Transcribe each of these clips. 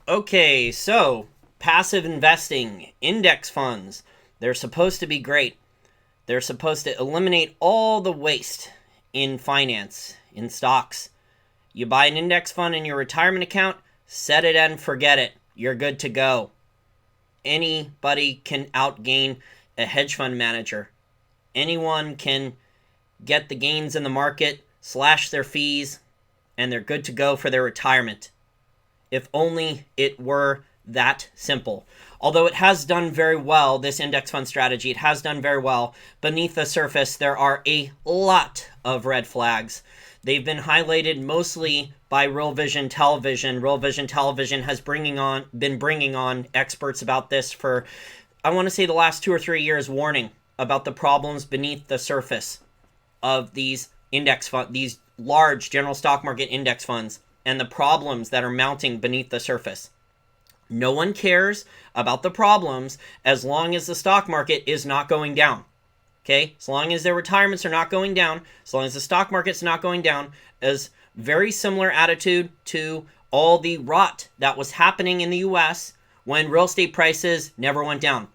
Okay, so passive investing, index funds, they're supposed to be great. They're supposed to eliminate all the waste in finance, in stocks. You buy an index fund in your retirement account, set it and forget it. You're good to go. Anybody can outgain a hedge fund manager. Anyone can get the gains in the market, slash their fees, and they're good to go for their retirement. If only it were that simple. Although it has done very well, this index fund strategy, it has done very well. Beneath the surface, there are a lot of red flags. They've been highlighted mostly by Real Vision Television. Real Vision Television has been bringing on experts about this for, I want to say, the last 2 or 3 years, warning about the problems beneath the surface of these index fund, these large general stock market index funds, and the problems that are mounting beneath the surface. No one cares about the problems as long as the stock market is not going down. Okay? As long as their retirements are not going down, as long as the stock market's not going down, is very similar attitude to all the rot that was happening in the US when real estate prices never went down.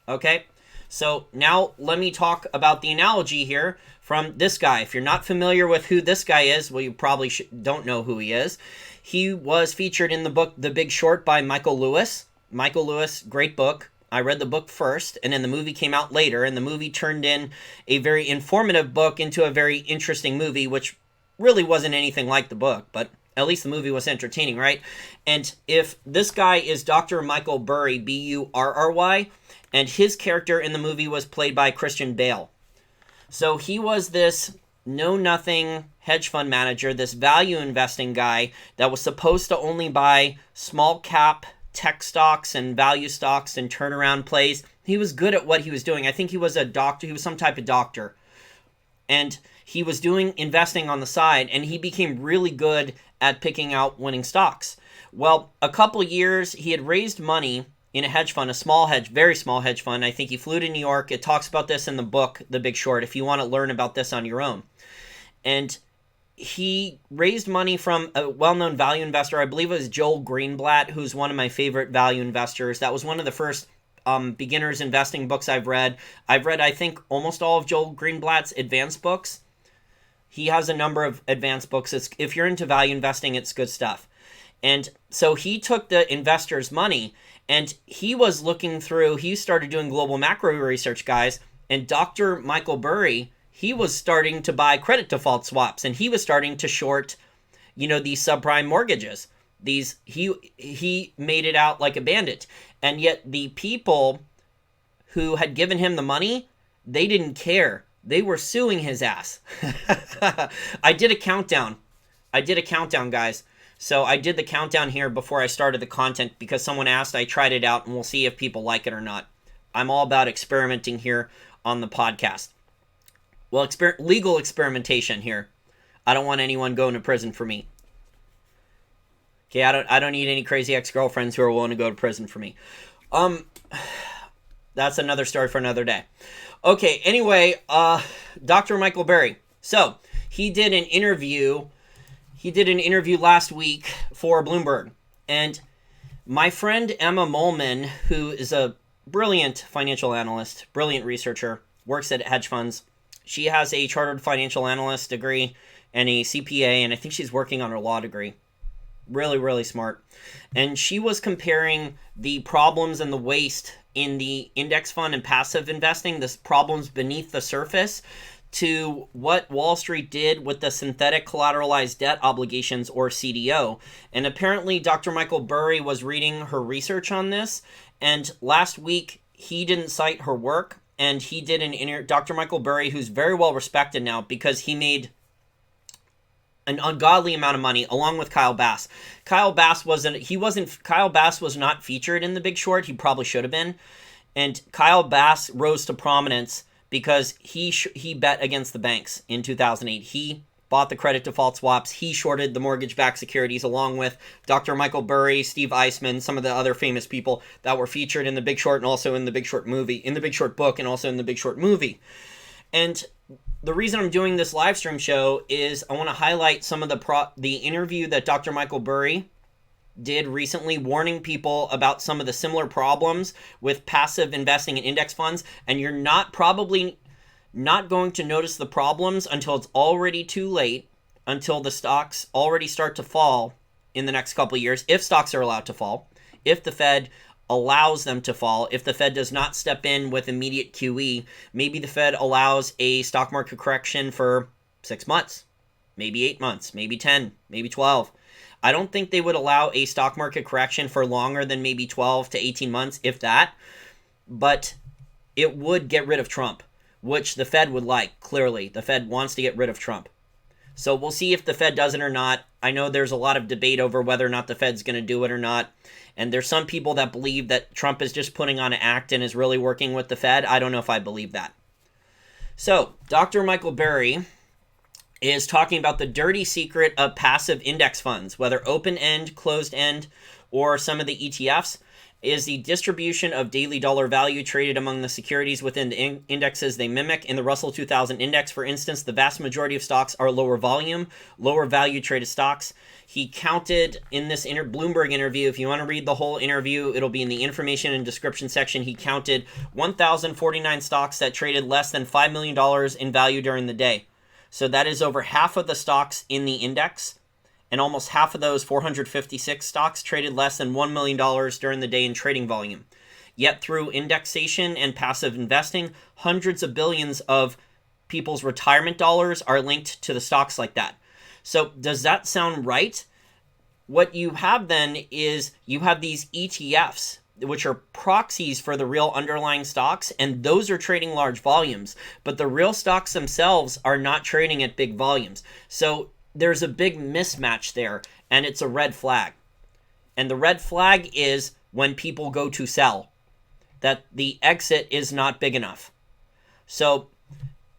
Okay? So now let me talk about the analogy here from this guy. If you're not familiar with who this guy is, well, you probably don't know who he is. He was featured in the book The Big Short by Michael Lewis. Michael Lewis, great book. I read the book first, and then the movie came out later, and the movie turned in a very informative book into a very interesting movie, which really wasn't anything like the book, but at least the movie was entertaining, right? And if this guy is Dr. Michael Burry, Burry, and his character in the movie was played by Christian Bale. So he was this know-nothing hedge fund manager, this value investing guy that was supposed to only buy small cap tech stocks and value stocks and turnaround plays. He was good at what he was doing. I think he was a doctor. He was some type of doctor. And he was doing investing on the side, and he became really good at picking out winning stocks. Well, a couple years, he had raised money in a hedge fund, a small hedge, very small hedge fund. I think he flew to New York. It talks about this in the book, The Big Short, if you want to learn about this on your own. And he raised money from a well-known value investor. I believe it was Joel Greenblatt, who's one of my favorite value investors. That was one of the first beginners investing books I've read. I've read, I think, almost all of Joel Greenblatt's advanced books. He has a number of advanced books. If you're into value investing, it's good stuff. And so he took the investors' money, and he was looking through, he started doing global macro research, guys, and Dr. Michael Burry, he was starting to buy credit default swaps, and he was starting to short, these subprime mortgages. He made it out like a bandit. And yet the people who had given him the money, they didn't care. They were suing his ass. I did a countdown, guys. So I did the countdown here before I started the content because someone asked. I tried it out, and we'll see if people like it or not. I'm all about experimenting here on the podcast. Well, legal experimentation here. I don't want anyone going to prison for me. Okay, I don't need any crazy ex-girlfriends who are willing to go to prison for me. That's another story for another day. Okay, anyway, Dr. Michael Burry. So he did an interview. He did an interview last week for Bloomberg, and my friend Emma Molman, who is a brilliant financial analyst, brilliant researcher, works at hedge funds. She has a chartered financial analyst degree and a CPA, and I think she's working on her law degree. Really, really smart. And she was comparing the problems and the waste in the index fund and passive investing, the problems beneath the surface, to what Wall Street did with the synthetic collateralized debt obligations, or CDO. And apparently Dr. Michael Burry was reading her research on this, and last week he didn't cite her work, and he did Dr. Michael Burry, who's very well respected now because he made an ungodly amount of money along with Kyle Bass. Kyle Bass was not featured in The Big Short. He probably should have been. And Kyle Bass rose to prominence because he bet against the banks in 2008. He bought the credit default swaps. He shorted the mortgage-backed securities along with Dr. Michael Burry, Steve Eisman, some of the other famous people that were featured in The Big Short and also in The Big Short movie, in The Big Short book and also in The Big Short movie. And the reason I'm doing this live stream show is I want to highlight some of the interview that Dr. Michael Burry did recently, warning people about some of the similar problems with passive investing in index funds, and you're probably not going to notice the problems until it's already too late, until the stocks already start to fall in the next couple of years, if stocks are allowed to fall, if the Fed allows them to fall, if the Fed does not step in with immediate QE. Maybe the Fed allows a stock market correction for 6 months, maybe 8 months, maybe 10, maybe 12. I don't think they would allow a stock market correction for longer than maybe 12 to 18 months, if that, but it would get rid of Trump, which the Fed would like. Clearly, the Fed wants to get rid of Trump. So we'll see if the Fed does it or not. I know there's a lot of debate over whether or not the Fed's going to do it or not. And there's some people that believe that Trump is just putting on an act and is really working with the Fed. I don't know if I believe that. So Dr. Michael Burry is talking about the dirty secret of passive index funds, whether open-end, closed-end, or some of the ETFs, is the distribution of daily dollar value traded among the securities within the indexes they mimic. In the Russell 2000 index, for instance, the vast majority of stocks are lower volume, lower value traded stocks. He counted in this Bloomberg interview, if you want to read the whole interview, it'll be in the information and description section. He counted 1,049 stocks that traded less than $5 million in value during the day. So that is over half of the stocks in the index. And almost half of those 456 stocks traded less than $1 million during the day in trading volume. Yet through indexation and passive investing, hundreds of billions of people's retirement dollars are linked to the stocks like that. So does that sound right? What you have then is you have these ETFs, which are proxies for the real underlying stocks, and those are trading large volumes. But the real stocks themselves are not trading at big volumes. So there's a big mismatch there, and it's a red flag. And the red flag is when people go to sell, that the exit is not big enough. So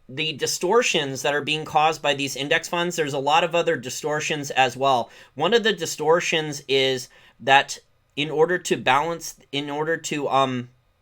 the distortions that are being caused by these index funds, there's a lot of other distortions as well. One of the distortions is that in order to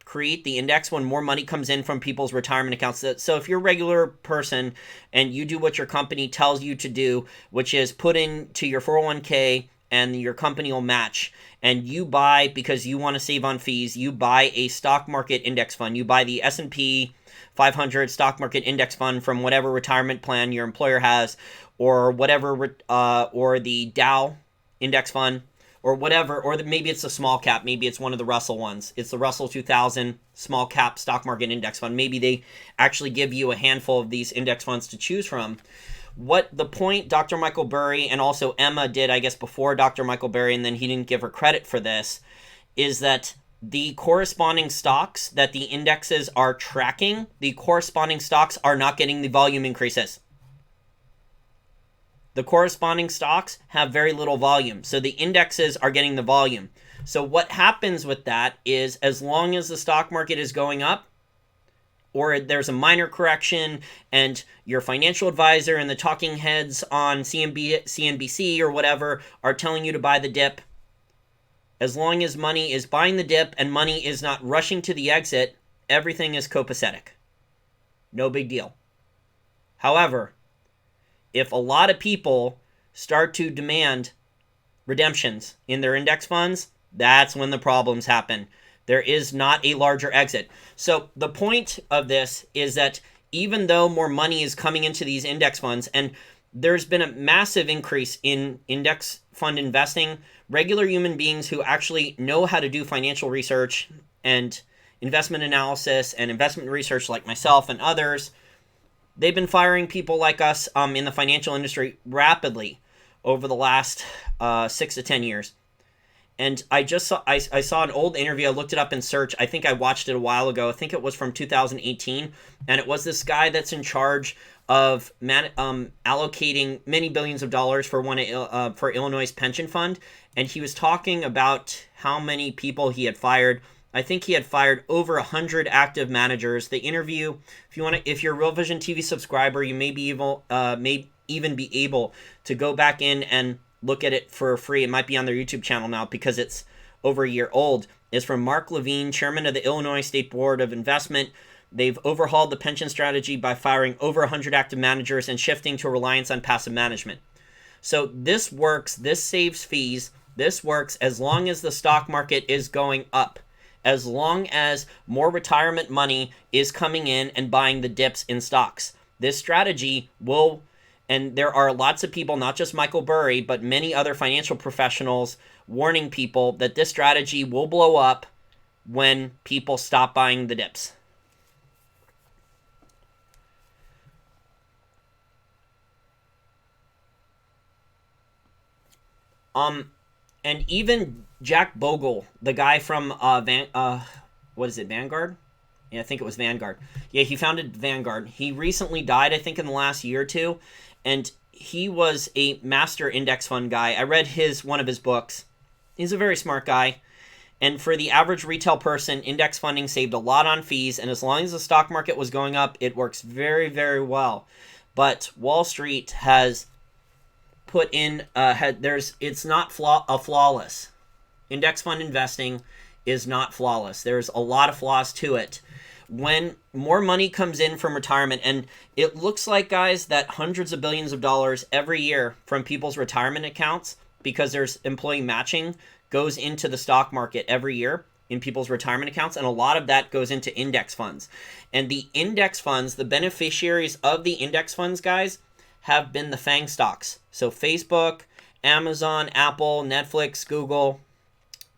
create the index, when more money comes in from people's retirement accounts. So if you're a regular person and you do what your company tells you to do, which is put into your 401k and your company will match, and you buy, because you want to save on fees, you buy a stock market index fund. You buy the S&P 500 stock market index fund from whatever retirement plan your employer has, or whatever, or the Dow index fund, or whatever, or maybe it's a small cap, maybe it's one of the Russell ones. It's the Russell 2000 small cap stock market index fund. Maybe they actually give you a handful of these index funds to choose from. What the point Dr. Michael Burry and also Emma did, I guess, before Dr. Michael Burry, and then he didn't give her credit for this, is that the corresponding stocks that the indexes are tracking, the corresponding stocks are not getting the volume increases. The corresponding stocks have very little volume, so the indexes are getting the volume. So what happens with that is, as long as the stock market is going up, or there's a minor correction, and your financial advisor and the talking heads on CNBC or whatever are telling you to buy the dip, as long as money is buying the dip and money is not rushing to the exit, everything is copacetic. No big deal. However, if a lot of people start to demand redemptions in their index funds, that's when the problems happen. There is not a larger exit. So the point of this is that even though more money is coming into these index funds, and there's been a massive increase in index fund investing, regular human beings who actually know how to do financial research and investment analysis and investment research, like myself and others, they've been firing people like us in the financial industry rapidly over the last 6 to 10 years. And I saw an old interview. I looked it up in search. I think I watched it a while ago. I think it was from 2018. And it was this guy that's in charge of allocating many billions of dollars for for Illinois' pension fund. And he was talking about how many people he had fired. I think he had fired over 100 active managers. The interview, if you're a Real Vision TV subscriber, you may even be able to go back in and look at it for free. It might be on their YouTube channel now because it's over a year old. It's from Mark Levine, chairman of the Illinois State Board of Investment. They've overhauled the pension strategy by firing over 100 active managers and shifting to a reliance on passive management. So this works. This saves fees. This works as long as the stock market is going up, as long as more retirement money is coming in and buying the dips in stocks. This strategy will, and there are lots of people, not just Michael Burry, but many other financial professionals warning people that this strategy will blow up when people stop buying the dips. And even Jack Bogle, the guy from Vanguard? Yeah, I think it was Vanguard. Yeah, he founded Vanguard. He recently died, I think, in the last year or two, and he was a master index fund guy. I read one of his books. He's a very smart guy. And for the average retail person, index funding saved a lot on fees, and as long as the stock market was going up, it works very, very well. But Wall Street has put in it's not flawless. Index fund investing is not flawless. There's a lot of flaws to it. When more money comes in from retirement, and it looks like, guys, that hundreds of billions of dollars every year from people's retirement accounts, because there's employee matching, goes into the stock market every year in people's retirement accounts, and a lot of that goes into index funds. And the index funds, the beneficiaries of the index funds, guys, have been the FANG stocks. So Facebook, Amazon, Apple, Netflix, Google,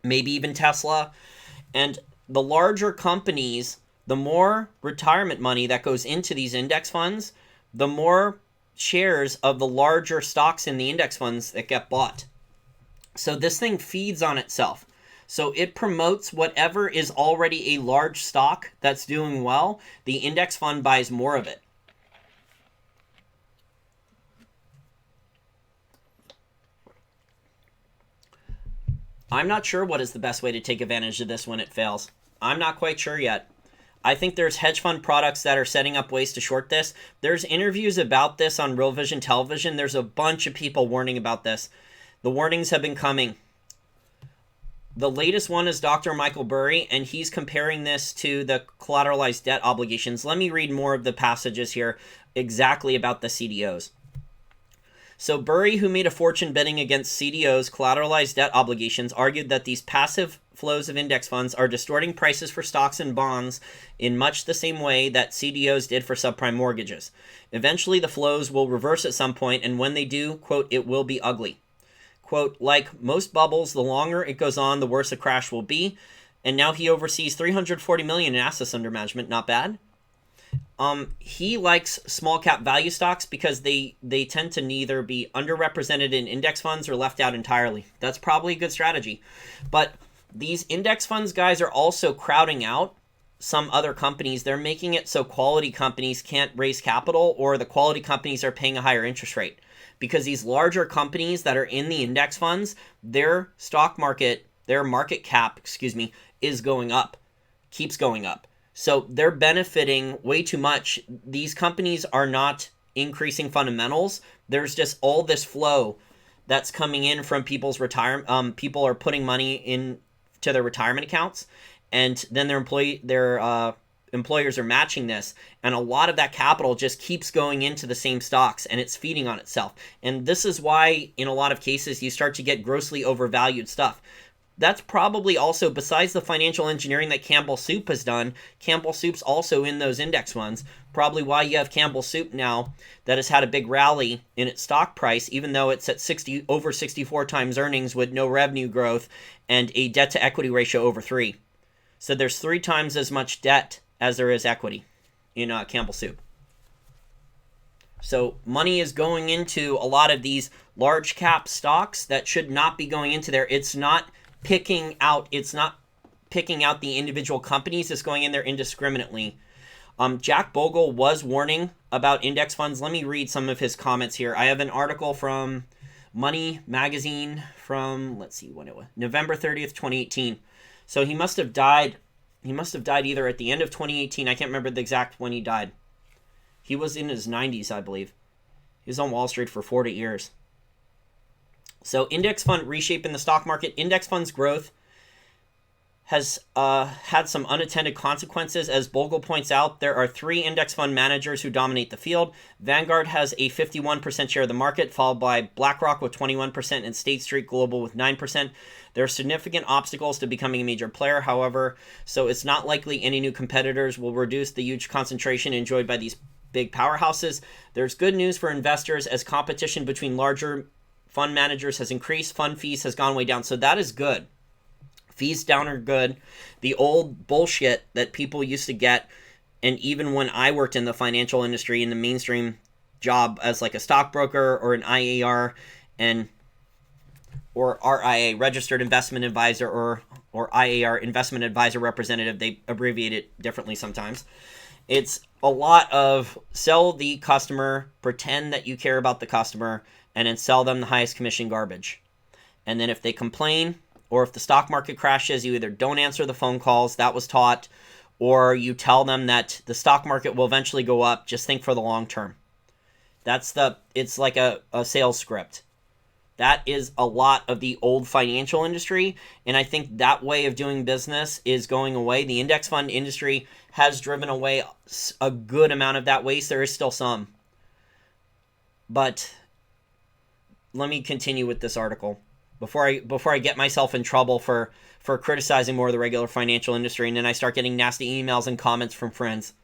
maybe even Tesla. And the larger companies, the more retirement money that goes into these index funds, the more shares of the larger stocks in the index funds that get bought. So this thing feeds on itself. So it promotes whatever is already a large stock that's doing well. The index fund buys more of it. I'm not sure what is the best way to take advantage of this when it fails. I'm not quite sure yet. I think there's hedge fund products that are setting up ways to short this. There's interviews about this on Real Vision Television. There's a bunch of people warning about this. The warnings have been coming. The latest one is Dr. Michael Burry, and he's comparing this to the collateralized debt obligations. Let me read more of the passages here exactly about the CDOs. So Burry, who made a fortune betting against CDOs, collateralized debt obligations, argued that these passive flows of index funds are distorting prices for stocks and bonds in much the same way that CDOs did for subprime mortgages. Eventually, the flows will reverse at some point, and when they do, quote, it will be ugly. Quote, like most bubbles, the longer it goes on, the worse a crash will be. And now he oversees $340 million in assets under management. Not bad. He likes small cap value stocks because they tend to neither be underrepresented in index funds or left out entirely. That's probably a good strategy. But these index funds, guys, are also crowding out some other companies. They're making it so quality companies can't raise capital, or the quality companies are paying a higher interest rate. Because these larger companies that are in the index funds, their market cap, is going up, keeps going up. So they're benefiting way too much. These companies are not increasing fundamentals. There's just all this flow that's coming in from people's retirement. People are putting money into their retirement accounts, and then their employers are matching this, and a lot of that capital just keeps going into the same stocks, and it's feeding on itself. And this is why in a lot of cases you start to get grossly overvalued stuff. That's probably also, besides the financial engineering that Campbell Soup has done, Campbell Soup's also in those index funds, probably why you have Campbell Soup now that has had a big rally in its stock price, even though it's at over 64 times earnings with no revenue growth and a debt to equity ratio over 3. So there's 3 times as much debt as there is equity in Campbell Soup. So money is going into a lot of these large cap stocks that should not be going into there. It's not picking out the individual companies. It's going in there indiscriminately. Jack Bogle was warning about index funds. Let me read some of his comments here. I have an article from Money Magazine from, let's see when it was, November 30th, 2018. So he must have died. He must have died either at the end of 2018. I can't remember the exact when he died. He was in his 90s, I believe. He was on Wall Street for 40 years. So index fund reshape in the stock market. Index funds growth has had some unintended consequences. As Bogle points out, there are 3 index fund managers who dominate the field. Vanguard has a 51% share of the market, followed by BlackRock with 21% and State Street Global with 9%. There are significant obstacles to becoming a major player, however, so it's not likely any new competitors will reduce the huge concentration enjoyed by these big powerhouses. There's good news for investors as competition between larger fund managers has increased. Fund fees has gone way down, so that is good. Fees down are good. The old bullshit that people used to get, and even when I worked in the financial industry in the mainstream job as like a stockbroker or an IAR or RIA, registered investment advisor, or IAR, investment advisor representative, they abbreviate it differently sometimes. It's a lot of sell the customer, pretend that you care about the customer, and then sell them the highest commission garbage. And then if they complain, or if the stock market crashes, you either don't answer the phone calls, that was taught, or you tell them that the stock market will eventually go up, just think for the long term. It's like a sales script. That is a lot of the old financial industry, and I think that way of doing business is going away. The index fund industry has driven away a good amount of that waste. There is still some. But let me continue with this article before I get myself in trouble for criticizing more of the regular financial industry, and then I start getting nasty emails and comments from friends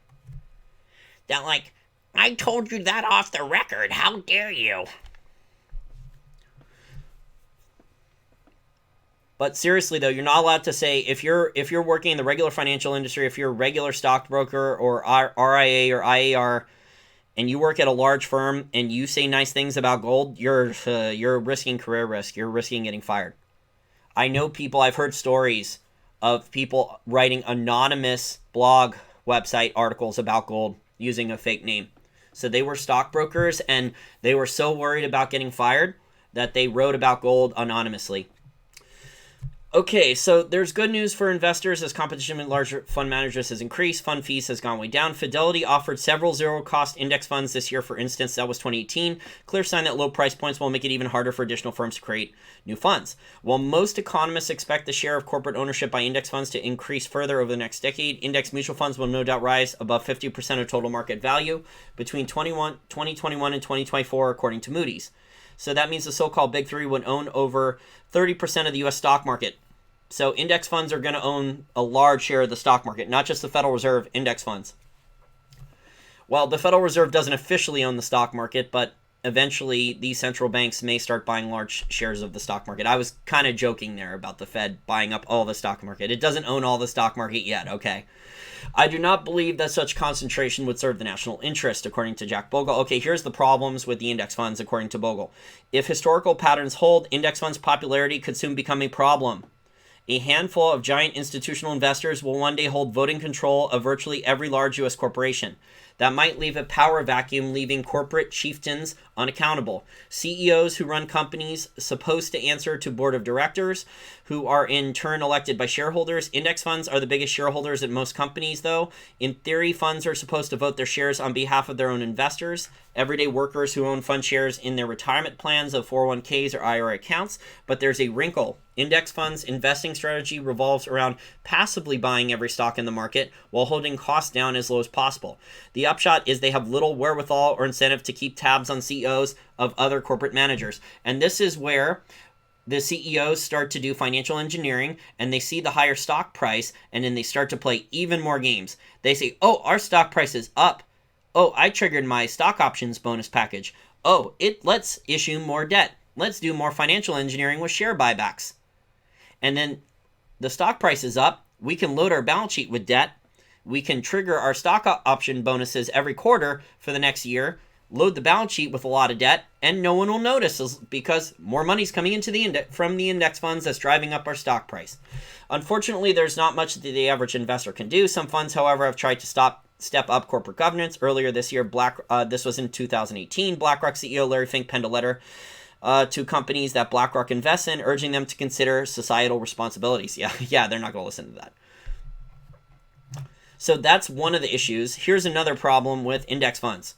that like, I told you that off the record, how dare you? But seriously though, you're not allowed to say, if you're working in the regular financial industry, if you're a regular stockbroker or RIA or IAR, and you work at a large firm and you say nice things about gold, you're risking career risk. You're risking getting fired. I know people, I've heard stories of people writing anonymous blog website articles about gold using a fake name. So they were stockbrokers and they were so worried about getting fired that they wrote about gold anonymously. Okay, so there's good news for investors as competition with larger fund managers has increased. Fund fees has gone way down. Fidelity offered several zero-cost index funds this year, for instance. That was 2018. Clear sign that low price points will make it even harder for additional firms to create new funds. While most economists expect the share of corporate ownership by index funds to increase further over the next decade, index mutual funds will no doubt rise above 50% of total market value between 2021 and 2024, according to Moody's. So that means the so-called Big Three would own over 30% of the U.S. stock market. So index funds are going to own a large share of the stock market, not just the Federal Reserve index funds. Well, the Federal Reserve doesn't officially own the stock market, but eventually these central banks may start buying large shares of the stock market. I was kind of joking there about the Fed buying up all the stock market. It doesn't own all the stock market yet, okay? I do not believe that such concentration would serve the national interest, according to Jack Bogle. Okay, here's the problems with the index funds, according to Bogle. If historical patterns hold, index funds' popularity could soon become a problem. A handful of giant institutional investors will one day hold voting control of virtually every large U.S. corporation. That might leave a power vacuum, leaving corporate chieftains unaccountable. CEOs who run companies supposed to answer to board of directors, who are in turn elected by shareholders. Index funds are the biggest shareholders at most companies, though. In theory, funds are supposed to vote their shares on behalf of their own investors, everyday workers who own fund shares in their retirement plans of 401ks or IRA accounts. But there's a wrinkle. Index funds' investing strategy revolves around passively buying every stock in the market while holding costs down as low as possible. The upshot is they have little wherewithal or incentive to keep tabs on CEOs of other corporate managers. And this is where the CEOs start to do financial engineering, and they see the higher stock price, and then they start to play even more games. They say, oh, our stock price is up. Oh, I triggered my stock options bonus package. Oh, let's issue more debt. Let's do more financial engineering with share buybacks. And then the stock price is up. We can load our balance sheet with debt. We can trigger our stock option bonuses every quarter for the next year, load the balance sheet with a lot of debt, and no one will notice because more money's coming into the from the index funds that's driving up our stock price. Unfortunately, there's not much that the average investor can do. Some funds, however, have tried to step up corporate governance. Earlier this year, this was in 2018, BlackRock CEO Larry Fink penned a letter to companies that BlackRock invests in, urging them to consider societal responsibilities. Yeah, they're not going to listen to that. So that's one of the issues. Here's another problem with index funds.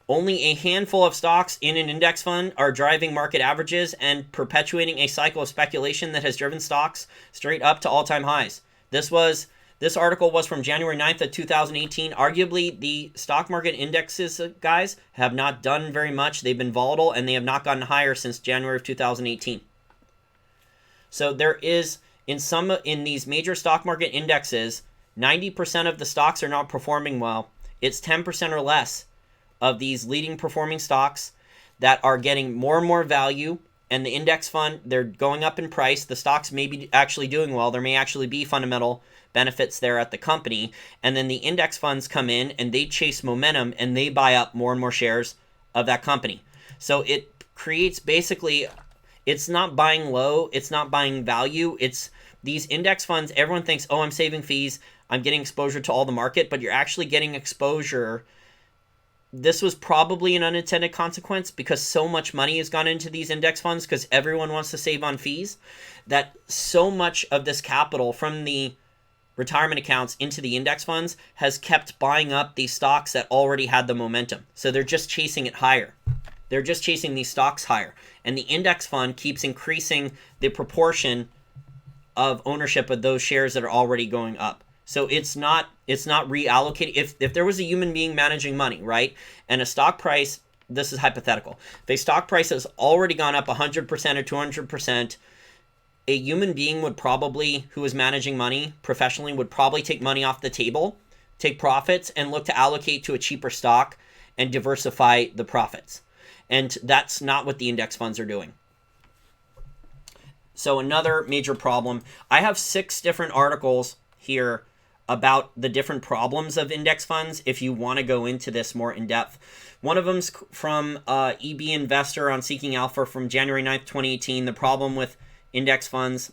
Only a handful of stocks in an index fund are driving market averages and perpetuating a cycle of speculation that has driven stocks straight up to all-time highs. This article was from January 9th of 2018. Arguably, the stock market indexes, guys, have not done very much. They've been volatile, and they have not gotten higher since January of 2018. So there is, in these major stock market indexes, 90% of the stocks are not performing well. It's 10% or less of these leading performing stocks that are getting more and more value, and the index fund, they're going up in price. The stocks may be actually doing well. There may actually be fundamental benefits there at the company, and then the index funds come in and they chase momentum and they buy up more and more shares of that company. So it creates, basically, it's not buying low, it's not buying value, it's these index funds. Everyone thinks, oh, I'm saving fees, I'm getting exposure to all the market, but you're actually getting exposure. This was probably an unintended consequence because so much money has gone into these index funds because everyone wants to save on fees, that so much of this capital from the retirement accounts into the index funds has kept buying up these stocks that already had the momentum. So they're just chasing it higher. They're just chasing these stocks higher. And the index fund keeps increasing the proportion of ownership of those shares that are already going up. So it's not reallocating. If there was a human being managing money, right, and a stock price, this is hypothetical, if a stock price has already gone up 100% or 200%, a human being would probably, who is managing money professionally, would probably take money off the table, take profits, and look to allocate to a cheaper stock and diversify the profits. And that's not what the index funds are doing. So another major problem, I have 6 different articles here about the different problems of index funds if you want to go into this more in depth. One of them's from EB Investor on Seeking Alpha from January 9th, 2018, the problem with index funds.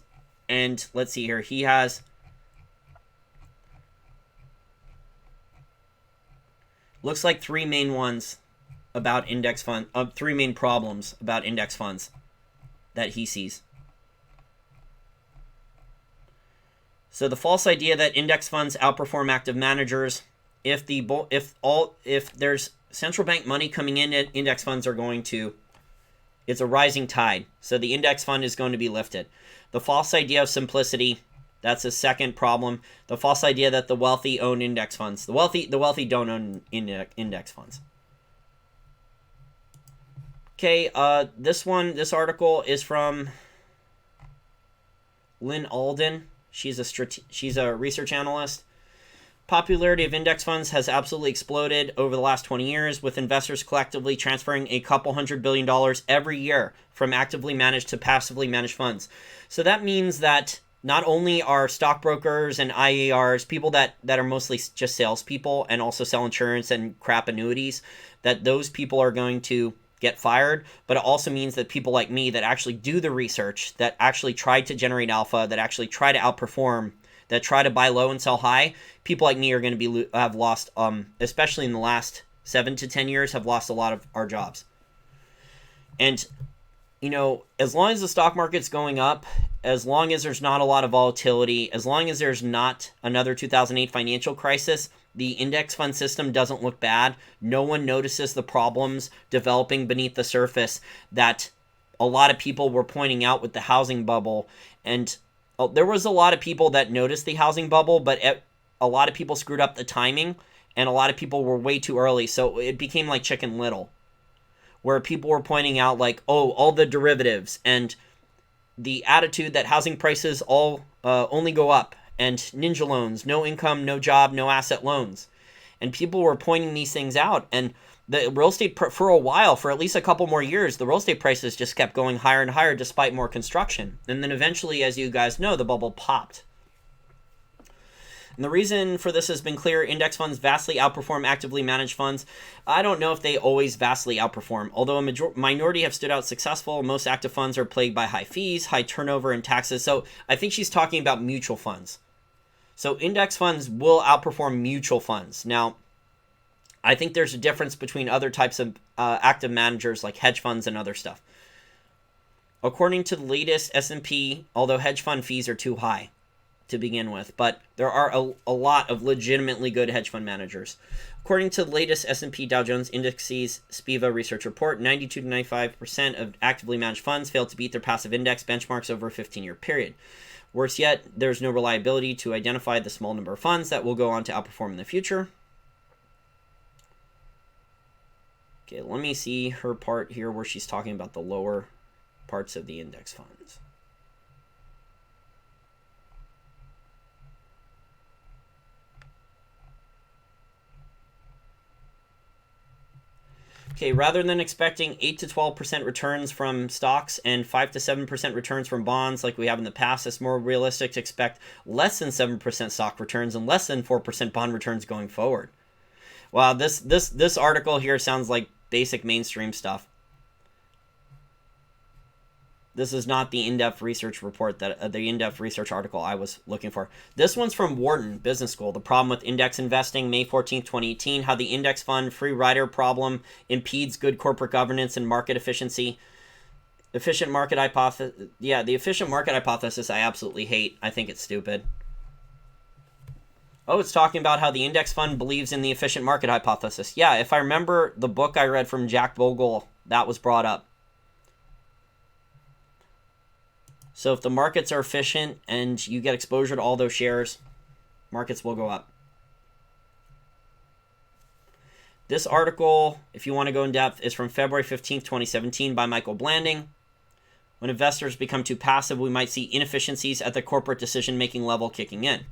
And let's see here, he has looks like 3 main ones about index fund, 3 main problems about index funds that he sees. So the false idea that index funds outperform active managers. If there's central bank money coming in, index funds are going to, it's a rising tide. So the index fund is going to be lifted. The false idea of simplicity, that's a second problem. The false idea that the wealthy own index funds. The wealthy don't own index funds. Okay, this article is from Lynn Alden. She's a research analyst. Popularity of index funds has absolutely exploded over the last 20 years, with investors collectively transferring a couple $100 billion every year from actively managed to passively managed funds. So that means that not only are stockbrokers and IARs, people that are mostly just salespeople and also sell insurance and crap annuities, that those people are going to get fired, but it also means that people like me that actually do the research, that actually try to generate alpha, that actually try to outperform, that try to buy low and sell high, people like me are going to have lost, especially in the last 7 to 10 years, have lost a lot of our jobs. And, as long as the stock market's going up, as long as there's not a lot of volatility, as long as there's not another 2008 financial crisis, the index fund system doesn't look bad. No one notices the problems developing beneath the surface that a lot of people were pointing out with the housing bubble. And there was a lot of people that noticed the housing bubble, but a lot of people screwed up the timing, and a lot of people were way too early. So it became like Chicken Little, where people were pointing out like, oh, all the derivatives and the attitude that housing prices all only go up, and ninja loans, no income, no job, no asset loans. And people were pointing these things out. And the real estate, for a while, for at least a couple more years, the real estate prices just kept going higher and higher despite more construction. And then eventually, as you guys know, the bubble popped. And the reason for this has been clear. Index funds vastly outperform actively managed funds. I don't know if they always vastly outperform. Although a minority have stood out successful, most active funds are plagued by high fees, high turnover, and taxes. So I think she's talking about mutual funds. So index funds will outperform mutual funds. Now, I think there's a difference between other types of active managers like hedge funds and other stuff. According to the latest S&P, although hedge fund fees are too high. to begin with, but there are a lot of legitimately good hedge fund managers. According to the latest S&P Dow Jones Indices SPIVA research report, 92 to 95% of actively managed funds failed to beat their passive index benchmarks over a 15-year period. Worse yet, there's no reliability to identify the small number of funds that will go on to outperform in the future. Okay, let me see her part here where she's talking about the lower parts of the index funds. Okay, rather than expecting 8 to 12% returns from stocks and 5 to 7% returns from bonds like we have in the past, it's more realistic to expect less than 7% stock returns and less than 4% bond returns going forward. Wow, this article here sounds like basic mainstream stuff. This is not the in-depth research report that the in-depth research article I was looking for. This one's from Wharton Business School. The problem with index investing, May 14, 2018. How the index fund free rider problem impedes good corporate governance and market efficiency. Efficient market hypothesis. Yeah, the efficient market hypothesis I absolutely hate. I think it's stupid. Oh, it's talking about how the index fund believes in the efficient market hypothesis. Yeah, if I remember the book I read from Jack Bogle, that was brought up. So if the markets are efficient and you get exposure to all those shares, markets will go up. This article, if you want to go in depth, is from February 15th, 2017 by Michael Blanding. When investors become too passive, we might see inefficiencies at the corporate decision-making level kicking in.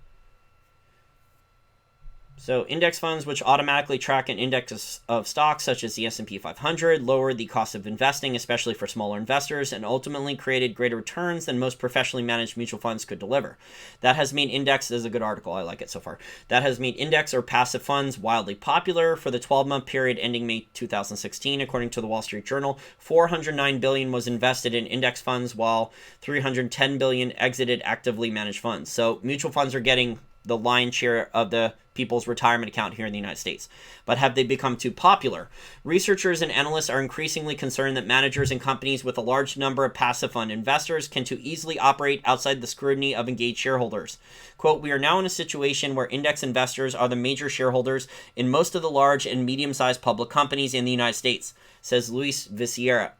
So index funds, which automatically track an index of stocks such as the S&P 500, lowered the cost of investing, especially for smaller investors, and ultimately created greater returns than most professionally managed mutual funds could deliver. That has made index, this is a good article, I like it so far. That has made index or passive funds wildly popular. For the 12-month period ending May 2016, according to the Wall Street Journal, $409 billion was invested in index funds, while $310 billion exited actively managed funds. So mutual funds are getting the lion's share of the people's retirement account here in the United States. But have they become too popular? Researchers and analysts are increasingly concerned that managers and companies with a large number of passive fund investors can too easily operate outside the scrutiny of engaged shareholders. Quote, we are now in a situation where index investors are the major shareholders in most of the large and medium-sized public companies in the United States, says Luis Viciera,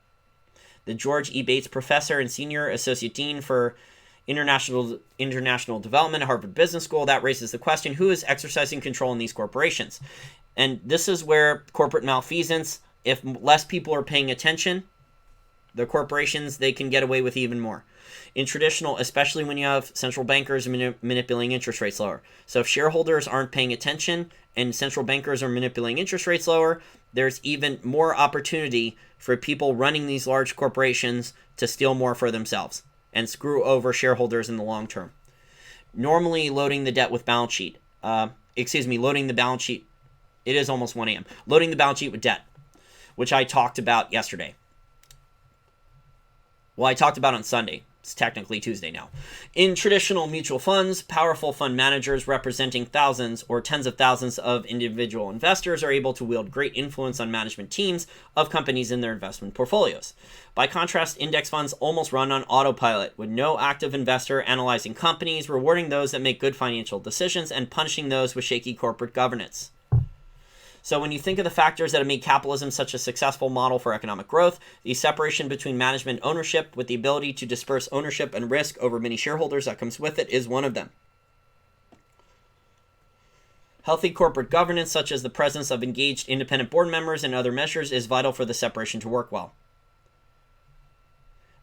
the George E. Bates Professor and Senior Associate Dean for International Development at Harvard Business School. That raises the question, who is exercising control in these corporations? And this is where corporate malfeasance, if less people are paying attention, the corporations, they can get away with even more. In traditional, especially when you have central bankers manipulating interest rates lower. So if shareholders aren't paying attention and central bankers are manipulating interest rates lower, there's even more opportunity for people running these large corporations to steal more for themselves and screw over shareholders in the long term. Normally loading the debt with balance sheet. Loading the balance sheet. It is almost 1 a.m. Loading the balance sheet with debt, which I talked about yesterday. Well, I talked about on Sunday. It's technically Tuesday now. In traditional mutual funds, powerful fund managers representing thousands or tens of thousands of individual investors are able to wield great influence on management teams of companies in their investment portfolios. By contrast, index funds almost run on autopilot, with no active investor analyzing companies, rewarding those that make good financial decisions, and punishing those with shaky corporate governance. So when you think of the factors that have made capitalism such a successful model for economic growth, the separation between management and ownership with the ability to disperse ownership and risk over many shareholders that comes with it is one of them. Healthy corporate governance, such as the presence of engaged independent board members and other measures, is vital for the separation to work well.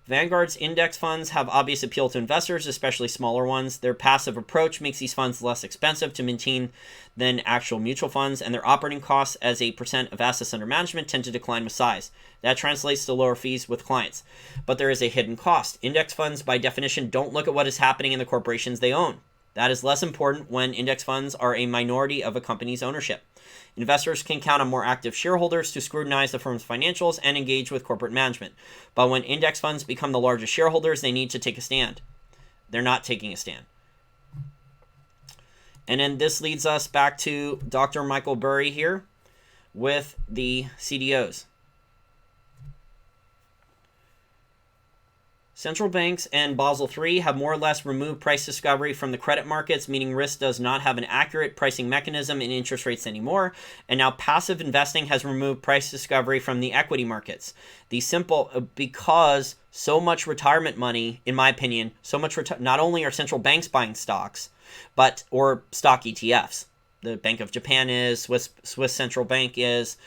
Vanguard's index funds have obvious appeal to investors, especially smaller ones. Their passive approach makes these funds less expensive to maintain than actual mutual funds, and their operating costs as a percent of assets under management tend to decline with size. That translates to lower fees with clients. But there is a hidden cost. Index funds, by definition, don't look at what is happening in the corporations they own. That is less important when index funds are a minority of a company's ownership. Investors can count on more active shareholders to scrutinize the firm's financials and engage with corporate management. But when index funds become the largest shareholders, they need to take a stand. They're not taking a stand. And then this leads us back to Dr. Michael Burry here with the CDOs. Central banks and Basel III have more or less removed price discovery from the credit markets, meaning risk does not have an accurate pricing mechanism in interest rates anymore. And now passive investing has removed price discovery from the equity markets. Because so much retirement money, in my opinion, not only are central banks buying stocks, or stock ETFs. The Bank of Japan is, Swiss Central Bank is.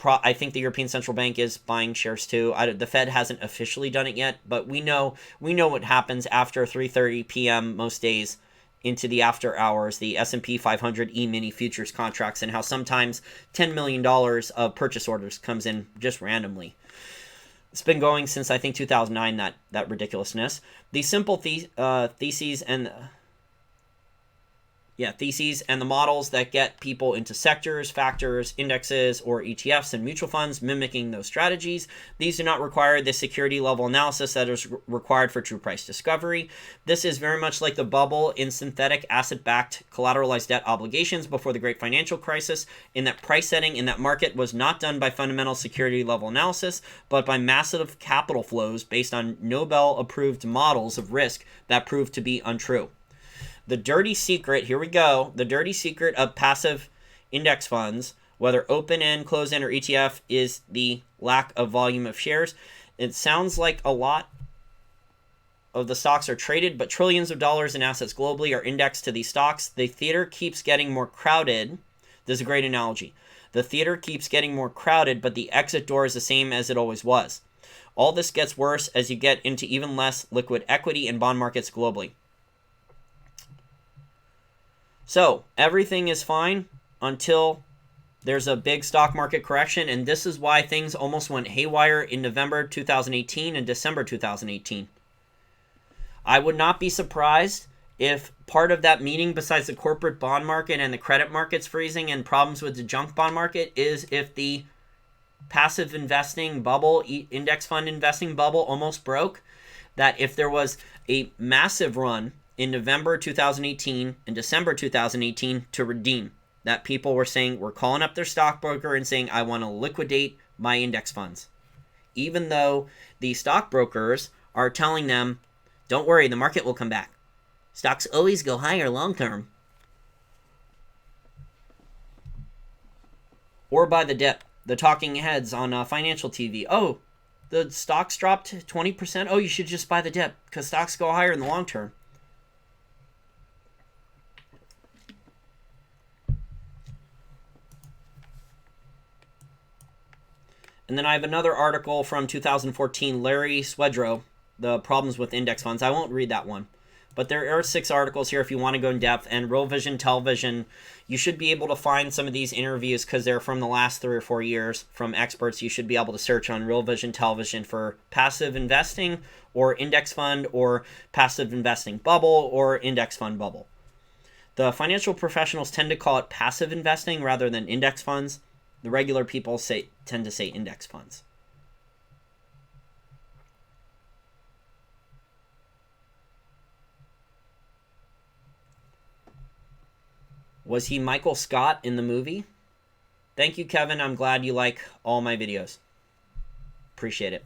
I think the European Central Bank is buying shares too. The Fed hasn't officially done it yet, but we know what happens after 3:30 p.m. most days into the after hours, the S&P 500 E-mini futures contracts, and how sometimes $10 million of purchase orders comes in just randomly. It's been going since, I think, 2009, that ridiculousness. The simple theses and the models that get people into sectors, factors, indexes, or ETFs and mutual funds mimicking those strategies. These do not require the security level analysis that is required for true price discovery. This is very much like the bubble in synthetic asset-backed collateralized debt obligations before the great financial crisis, in that price setting in that market was not done by fundamental security level analysis, but by massive capital flows based on Nobel-approved models of risk that proved to be untrue. The dirty secret, here we go, the dirty secret of passive index funds, whether open-end, closed-end, or ETF, is the lack of volume of shares. It sounds like a lot of the stocks are traded, but trillions of dollars in assets globally are indexed to these stocks. The theater keeps getting more crowded. This is a great analogy. The theater keeps getting more crowded, but the exit door is the same as it always was. All this gets worse as you get into even less liquid equity and bond markets globally. So everything is fine until there's a big stock market correction, and this is why things almost went haywire in November 2018 and December 2018. I would not be surprised if part of that meeting, besides the corporate bond market and the credit markets freezing and problems with the junk bond market, is if the passive investing bubble, index fund investing bubble almost broke, that if there was a massive run in November 2018 and December 2018 to redeem, that people were saying, we're calling up their stockbroker and saying, I want to liquidate my index funds. Even though the stockbrokers are telling them, don't worry, the market will come back. Stocks always go higher long term. Or by the dip. The talking heads on financial TV. Oh, the stocks dropped 20%. Oh, you should just buy the dip because stocks go higher in the long term. And then I have another article from 2014, Larry Swedroe, The Problems with Index Funds. I won't read that one. But there are 6 articles here if you want to go in depth. And Real Vision Television, you should be able to find some of these interviews because they're from the last 3 or 4 years from experts. You should be able to search on Real Vision Television for passive investing or index fund or passive investing bubble or index fund bubble. The financial professionals tend to call it passive investing rather than index funds. The regular people tend to say index funds. Was he Michael Scott in the movie? Thank you, Kevin. I'm glad you like all my videos. Appreciate it.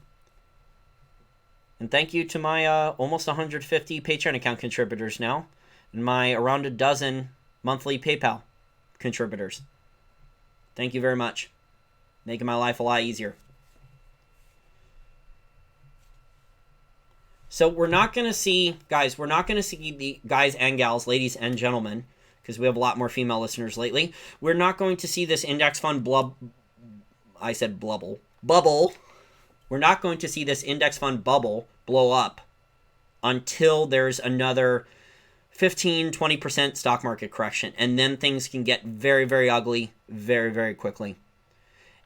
And thank you to my almost 150 Patreon account contributors now, and my around a dozen monthly PayPal contributors. Thank you very much. Making my life a lot easier. So we're not going to see, guys, the guys and gals, ladies and gentlemen, because we have a lot more female listeners lately. We're not going to see this index fund bubble. We're not going to see this index fund bubble blow up until there's another 15-20% stock market correction, and then things can get very, very ugly very, very quickly.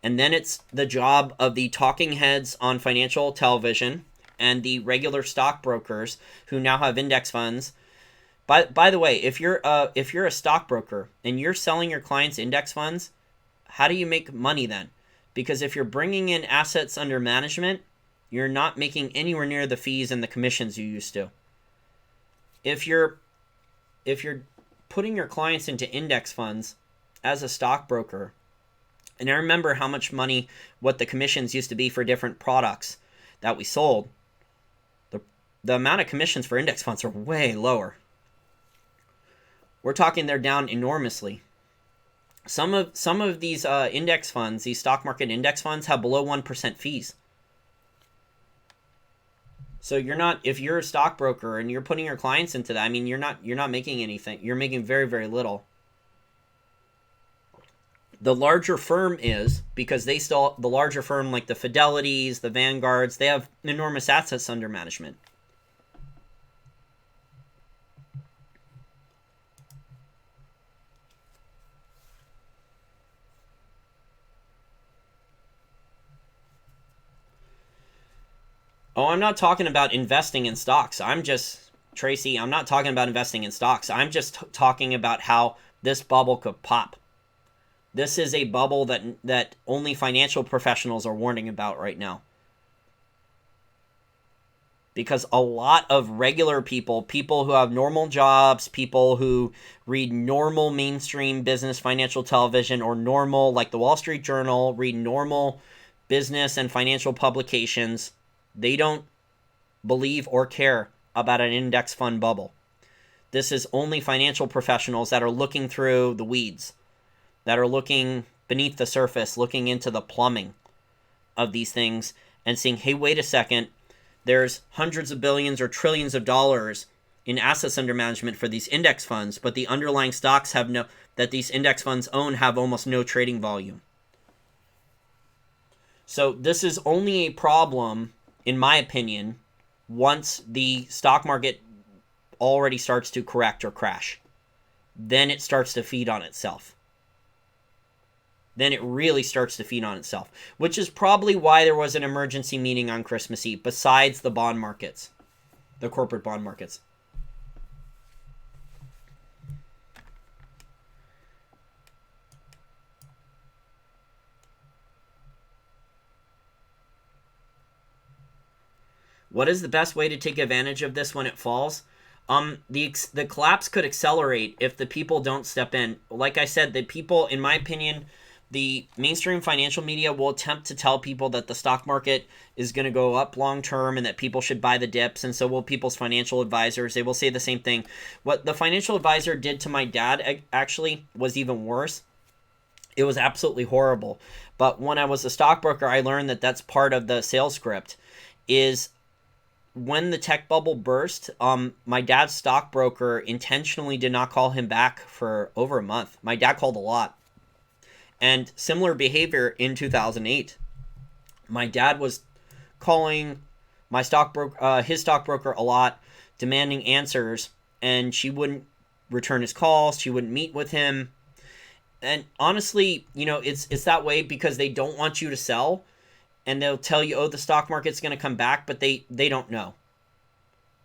And then it's the job of the talking heads on financial television and the regular stockbrokers who now have index funds. By the way, if you're a stockbroker and you're selling your clients index funds, how do you make money then? Because if you're bringing in assets under management, you're not making anywhere near the fees and the commissions you used to. If you're putting your clients into index funds as a stockbroker, and I remember how much money, what the commissions used to be for different products that we sold. the amount of commissions for index funds are way lower. We're talking they're down enormously. Some of these index funds, these stock market index funds, have below 1% fees. So you're not, if you're a stockbroker and you're putting your clients into that, I mean, you're not making anything. You're making very, very little. The larger firm is, because they still, the larger firm like the Fidelities, the Vanguards, they have enormous assets under management. Oh, I'm not talking about investing in stocks. Tracy, I'm not talking about investing in stocks. I'm just talking about how this bubble could pop. This is a bubble that only financial professionals are warning about right now. Because a lot of regular people who have normal jobs, people who read normal mainstream business financial television, or normal, like the Wall Street Journal, read normal business and financial publications, they don't believe or care about an index fund bubble. This is only financial professionals that are looking through the weeds, that are looking beneath the surface, looking into the plumbing of these things and saying, hey, wait a second, there's hundreds of billions or trillions of dollars in assets under management for these index funds, but the underlying stocks that these index funds own have almost no trading volume. So this is only a problem, in my opinion, once the stock market already starts to correct or crash. Then it starts to feed on itself. Then it really starts to feed on itself, which is probably why there was an emergency meeting on Christmas Eve, besides the bond markets, the corporate bond markets. What is the best way to take advantage of this when it falls? The collapse could accelerate if the people don't step in. Like I said, the people, in my opinion, the mainstream financial media will attempt to tell people that the stock market is going to go up long term and that people should buy the dips, and so will people's financial advisors. They will say the same thing. What the financial advisor did to my dad actually was even worse. It was absolutely horrible. But when I was a stockbroker, I learned that that's part of the sales script. Is when the tech bubble burst, my dad's stockbroker intentionally did not call him back for over a month. My dad called a lot. And similar behavior in 2008. My dad was calling my his stockbroker a lot, demanding answers, and she wouldn't return his calls. She wouldn't meet with him. And honestly, it's that way because they don't want you to sell, and they'll tell you, oh, the stock market's going to come back, but they don't know.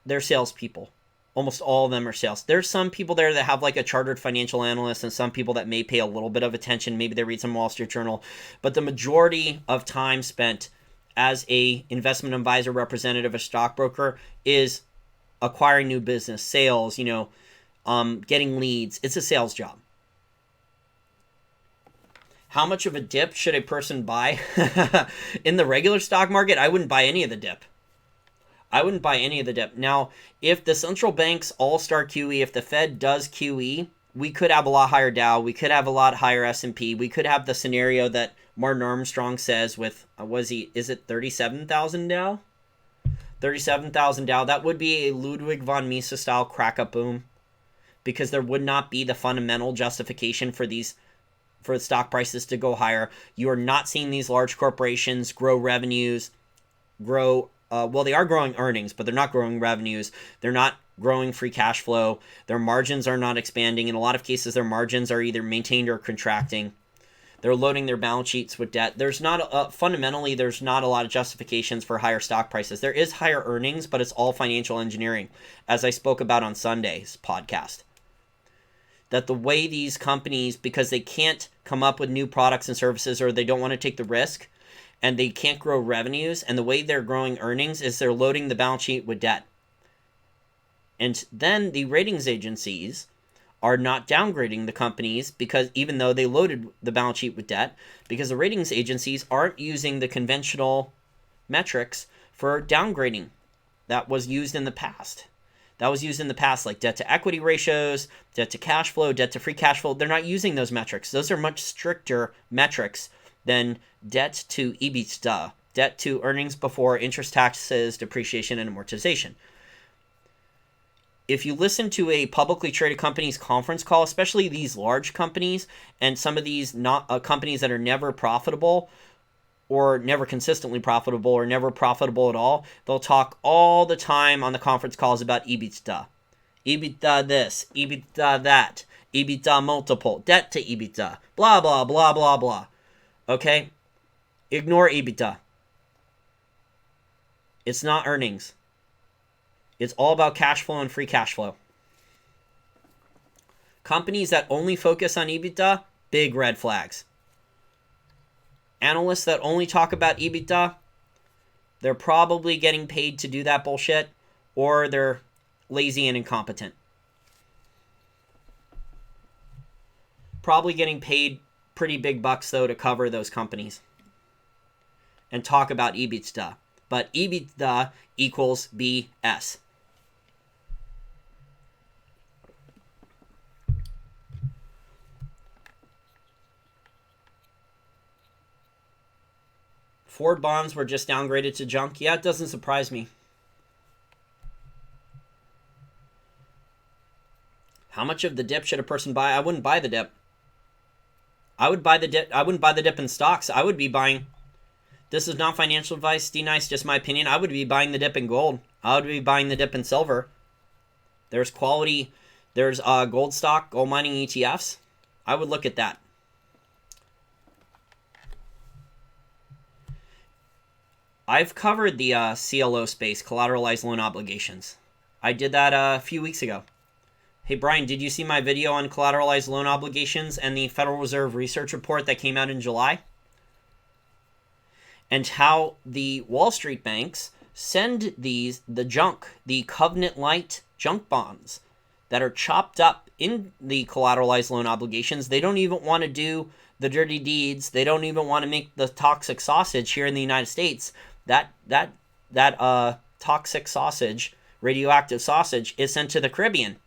They're salespeople. Almost all of them are sales. There's some people there that have like a chartered financial analyst, and some people that may pay a little bit of attention. Maybe they read some Wall Street Journal. But the majority of time spent as a investment advisor, representative, a stockbroker, is acquiring new business, sales, getting leads. It's a sales job. How much of a dip should a person buy? In the regular stock market, I wouldn't buy any of the dip. Now, if the central banks all start QE, if the Fed does QE, we could have a lot higher Dow. We could have a lot higher S&P. We could have the scenario that Martin Armstrong says with, is it 37,000 Dow? 37,000 Dow. That would be a Ludwig von Mises style crack-up boom, because there would not be the fundamental justification for the stock prices to go higher. You are not seeing these large corporations grow revenues, they are growing earnings, but they're not growing revenues. They're not growing free cash flow. Their margins are not expanding. In a lot of cases, their margins are either maintained or contracting. They're loading their balance sheets with debt. Fundamentally, there's not a lot of justifications for higher stock prices. There is higher earnings, but it's all financial engineering, as I spoke about on Sunday's podcast. That the way these companies, because they can't come up with new products and services, or they don't want to take the risk, and they can't grow revenues, and the way they're growing earnings is they're loading the balance sheet with debt. And then the ratings agencies are not downgrading the companies, because even though they loaded the balance sheet with debt, because the ratings agencies aren't using the conventional metrics for downgrading that was used in the past. That was used in the past, like debt to equity ratios, debt to cash flow, debt to free cash flow. They're not using those metrics. Those are much stricter metrics than debt to EBITDA, debt to earnings before interest, taxes, depreciation, and amortization. If you listen to a publicly traded company's conference call, especially these large companies and some of these not companies that are never profitable or never consistently profitable or never profitable at all, they'll talk all the time on the conference calls about EBITDA. EBITDA this, EBITDA that, EBITDA multiple, debt to EBITDA, blah, blah, blah, blah, blah. Okay? Ignore EBITDA. It's not earnings. It's all about cash flow and free cash flow. Companies that only focus on EBITDA, big red flags. Analysts that only talk about EBITDA, they're probably getting paid to do that bullshit, or they're lazy and incompetent. Probably getting paid pretty big bucks, though, to cover those companies and talk about EBITDA. But EBITDA equals BS. Ford bonds were just downgraded to junk. Yeah, it doesn't surprise me. How much of the dip should a person buy? I wouldn't buy the dip. I wouldn't buy the dip in stocks. I would be buying. This is not financial advice, D-Nice, just my opinion. I would be buying the dip in gold. I would be buying the dip in silver. There's quality. There's gold stock, gold mining ETFs. I would look at that. I've covered the CLO space, collateralized loan obligations. I did that a few weeks ago. Hey, Brian, did you see my video on collateralized loan obligations and the Federal Reserve research report that came out in July? And how the Wall Street banks send the junk, the covenant-light junk bonds that are chopped up in the collateralized loan obligations. They don't even want to do the dirty deeds. They don't even want to make the toxic sausage here in the United States. That toxic sausage, radioactive sausage, is sent to the Caribbean.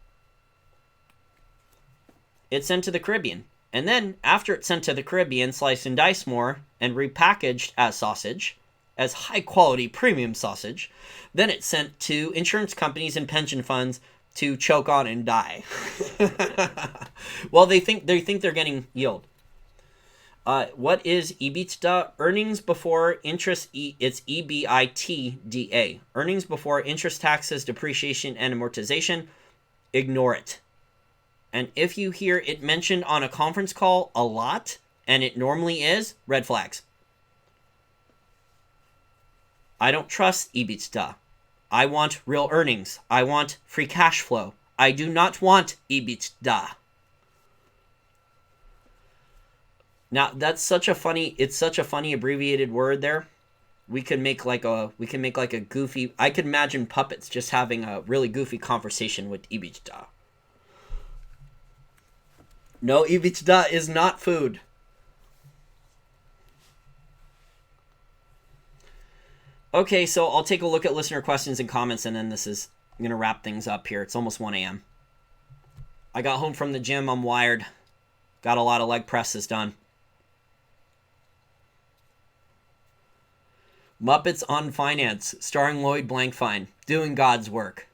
It's sent to the Caribbean. And then, after it's sent to the Caribbean, sliced and diced more, and repackaged as sausage, as high-quality premium sausage, then it's sent to insurance companies and pension funds to choke on and die. Well, they think they're getting yield. What is EBITDA? Earnings before interest. It's EBITDA. Earnings before interest, taxes, depreciation, and amortization. Ignore it. And if you hear it mentioned on a conference call a lot, and it normally is, red flags. I don't trust EBITDA. I want real earnings. I want free cash flow. I do not want EBITDA. Now, it's such a funny abbreviated word there. We could make like a goofy, I could imagine puppets just having a really goofy conversation with EBITDA. No, EBITDA is not food. Okay, so I'll take a look at listener questions and comments, and then I'm going to wrap things up here. It's almost 1 a.m. I got home from the gym. I'm wired. Got a lot of leg presses done. Muppets on Finance, starring Lloyd Blankfein, doing God's work.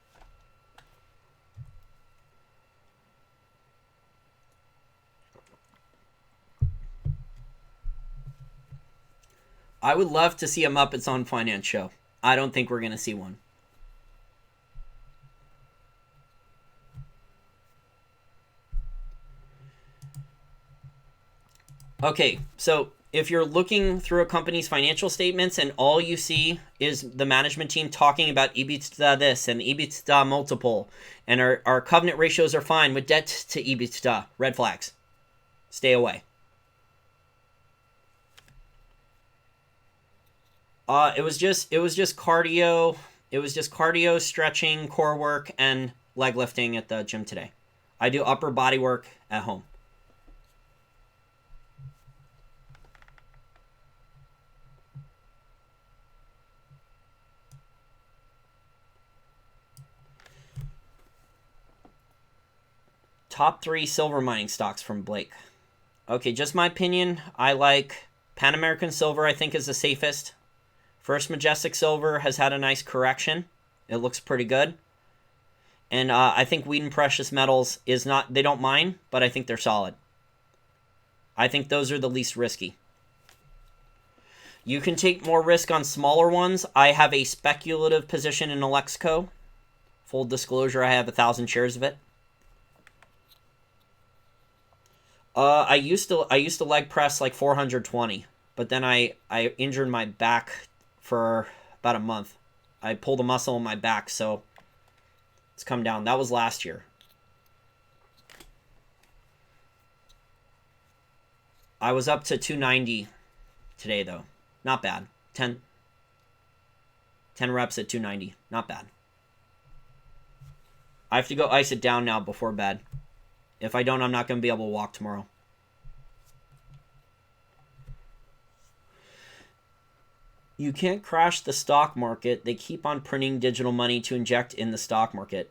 I would love to see a Muppets on Finance show. I don't think we're going to see one. Okay, so if you're looking through a company's financial statements and all you see is the management team talking about EBITDA this and EBITDA multiple, and our covenant ratios are fine with debt to EBITDA, red flags. Stay away. It was just cardio. It was just cardio, stretching, core work, and leg lifting at the gym today. I do upper body work at home. Top 3 silver mining stocks from Blake. Okay, just my opinion. I like Pan American Silver, I think, is the safest. First Majestic Silver has had a nice correction. It looks pretty good. And I think Wheaton Precious Metals is not, they don't mine, but I think they're solid. I think those are the least risky. You can take more risk on smaller ones. I have a speculative position in Alexco. Full disclosure, I have 1,000 shares of it. I used to leg press like 420, but then I injured my back for about a month. I pulled a muscle in my back, so it's come down. That was last year. I was up to 290 today, though. Not bad. 10 reps at 290. Not bad. I have to go ice it down now before bed. If I don't, I'm not going to be able to walk tomorrow. You can't crash the stock market. They keep on printing digital money to inject in the stock market.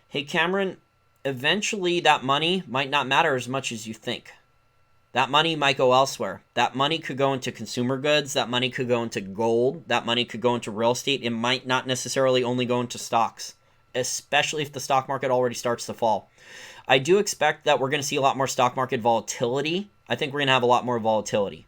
Hey, Cameron, eventually that money might not matter as much as you think. That money might go elsewhere. That money could go into consumer goods. That money could go into gold. That money could go into real estate. It might not necessarily only go into stocks, especially if the stock market already starts to fall. I do expect that we're going to see a lot more stock market volatility. I think we're going to have a lot more volatility.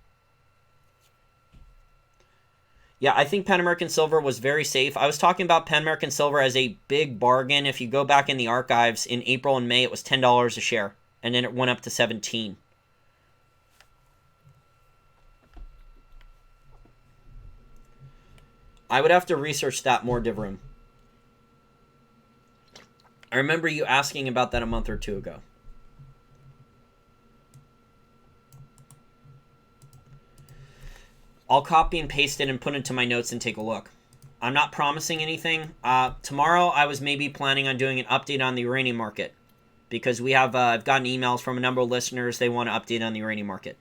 Yeah, I think Pan American Silver was very safe. I was talking about Pan American Silver as a big bargain. If you go back in the archives, in April and May, it was $10 a share, and then it went up to $17. I would have to research that more, Divroom. I remember you asking about that a month or two ago. I'll copy and paste it and put it into my notes and take a look. I'm not promising anything. Tomorrow I was maybe planning on doing an update on the uranium market because we have I've gotten emails from a number of listeners. They want to update on the uranium market.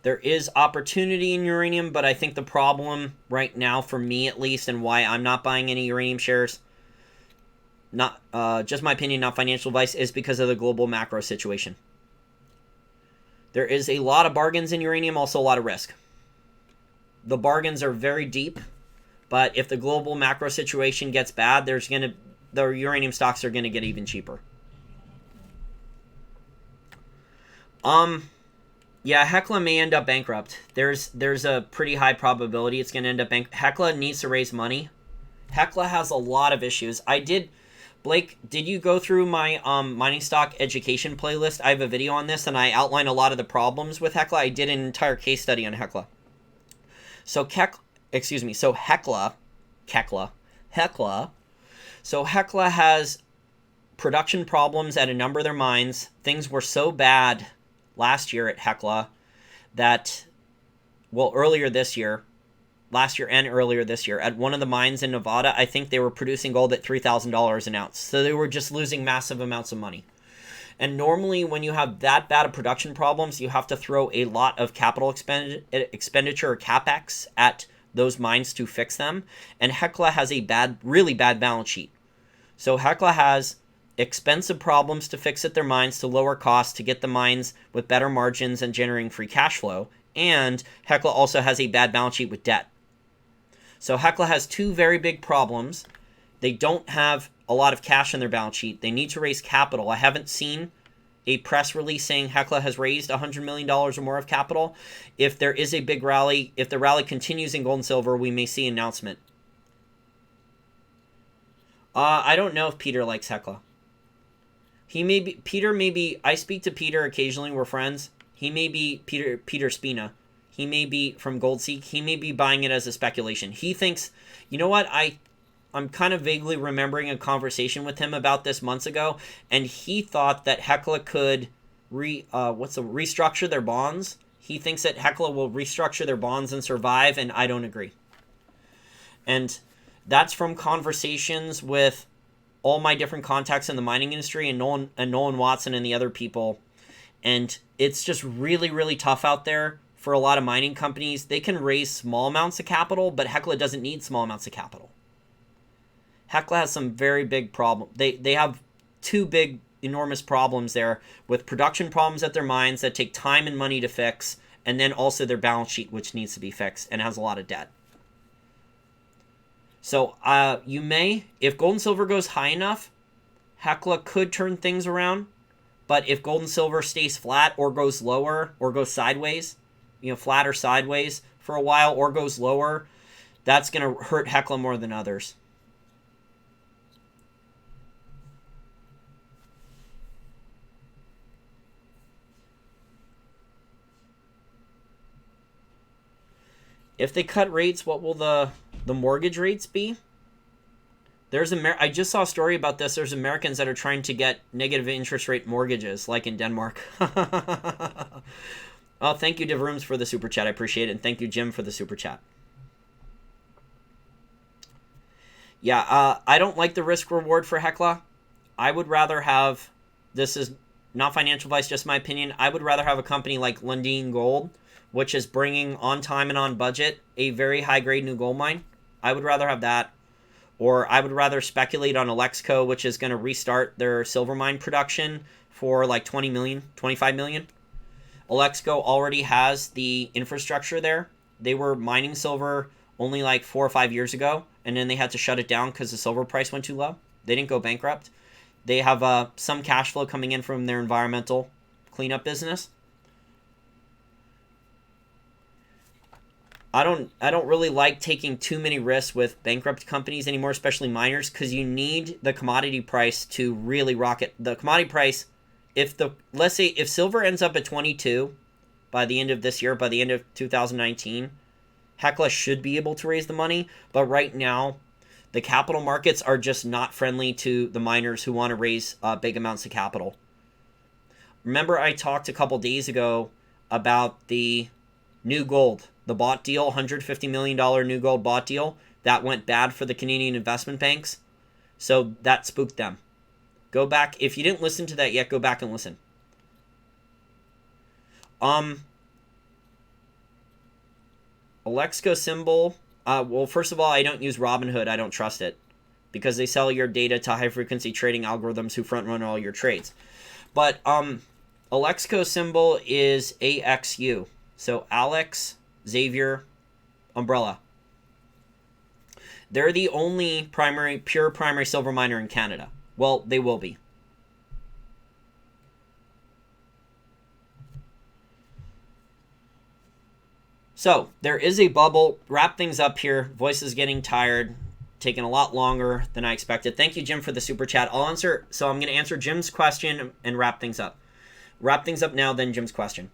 There is opportunity in uranium, but I think the problem right now, for me at least, and why I'm not buying any uranium shares, not just my opinion, not financial advice, is because of the global macro situation. There is a lot of bargains in uranium, also a lot of risk. The bargains are very deep, but if the global macro situation gets bad, the uranium stocks are gonna get even cheaper. Yeah, Hecla may end up bankrupt. There's a pretty high probability it's going to end up Hecla needs to raise money. Hecla has a lot of issues. Blake, did you go through my mining stock education playlist? I have a video on this, and I outline a lot of the problems with Hecla. I did an entire case study on Hecla. So Hecla has production problems at a number of their mines. Things were so bad last year at Hecla last year and earlier this year, at one of the mines in Nevada, I think they were producing gold at $3,000 an ounce. So they were just losing massive amounts of money. And normally when you have that bad of production problems, you have to throw a lot of capital expenditure or CapEx at those mines to fix them. And Hecla has a really bad balance sheet. So Hecla has expensive problems to fix at their mines to lower costs to get the mines with better margins and generating free cash flow. And Hecla also has a bad balance sheet with debt. So Hecla has two very big problems. They don't have a lot of cash in their balance sheet. They need to raise capital. I haven't seen a press release saying Hecla has raised $100 million or more of capital. If there is a big rally, if the rally continues in gold and silver, we may see an announcement. I don't know if Peter likes Hecla. I speak to Peter occasionally, we're friends. He may be Peter Spina. He may be from Goldseek. He may be buying it as a speculation. He thinks, you know what, I'm kind of vaguely remembering a conversation with him about this months ago, and he thought that Hecla could restructure their bonds. He thinks that Hecla will restructure their bonds and survive, and I don't agree. And that's from conversations with all my different contacts in the mining industry and Nolan Watson and the other people. And it's just really, really tough out there for a lot of mining companies, they can raise small amounts of capital, but Hecla doesn't need small amounts of capital. Hecla has some very big problems. They have two big, enormous problems there with production problems at their mines that take time and money to fix, and then also their balance sheet, which needs to be fixed and has a lot of debt. So you may, if gold and silver goes high enough, Hecla could turn things around. But if gold and silver stays flat or goes lower or goes sideways, flat or sideways for a while or goes lower, that's going to hurt Hecla more than others. If they cut rates, what will the mortgage rates be? I just saw a story about this. There's Americans that are trying to get negative interest rate mortgages, like in Denmark. Oh, thank you, DivRooms, for the super chat. I appreciate it. And thank you, Jim, for the super chat. Yeah, I don't like the risk reward for Hecla. I would rather have, this is not financial advice, just my opinion, I would rather have a company like Lundin Gold, which is bringing on time and on budget a very high-grade new gold mine. I would rather have that. Or I would rather speculate on Alexco, which is going to restart their silver mine production for like 20 million, 25 million. Alexco already has the infrastructure there. They were mining silver only like 4 or 5 years ago, and then they had to shut it down because the silver price went too low. They didn't go bankrupt. They have some cash flow coming in from their environmental cleanup business. I don't really like taking too many risks with bankrupt companies anymore, especially miners, because you need the commodity price to really rocket. The commodity price, let's say if silver ends up at 22 by the end of this year, by the end of 2019, Hecla should be able to raise the money. But right now, the capital markets are just not friendly to the miners who want to raise big amounts of capital. Remember, I talked a couple days ago about the new gold. The bought deal, $150 million new gold bought deal, that went bad for the Canadian investment banks. So that spooked them. Go back. If you didn't listen to that yet, go back and listen. Alexco symbol. Well, first of all, I don't use Robinhood. I don't trust it because they sell your data to high-frequency trading algorithms who front-run all your trades. But Alexco symbol is AXU. So Alex Xavier Umbrella. They're the only pure primary silver miner in Canada. Well, they will be. So, there is a bubble. Wrap things up here. Voice is getting tired. Taking a lot longer than I expected. Thank you, Jim, for the super chat. I'm going to answer Jim's question and wrap things up. Wrap things up now, then Jim's question.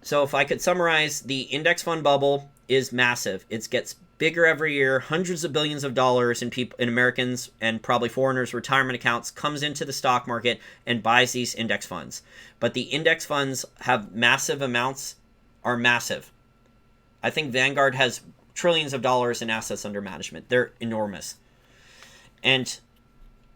So if I could summarize, the index fund bubble is massive. It gets bigger every year. Hundreds of billions of dollars in Americans and probably foreigners' retirement accounts comes into the stock market and buys these index funds. But the index funds have massive amounts, are massive. I think Vanguard has trillions of dollars in assets under management. They're enormous.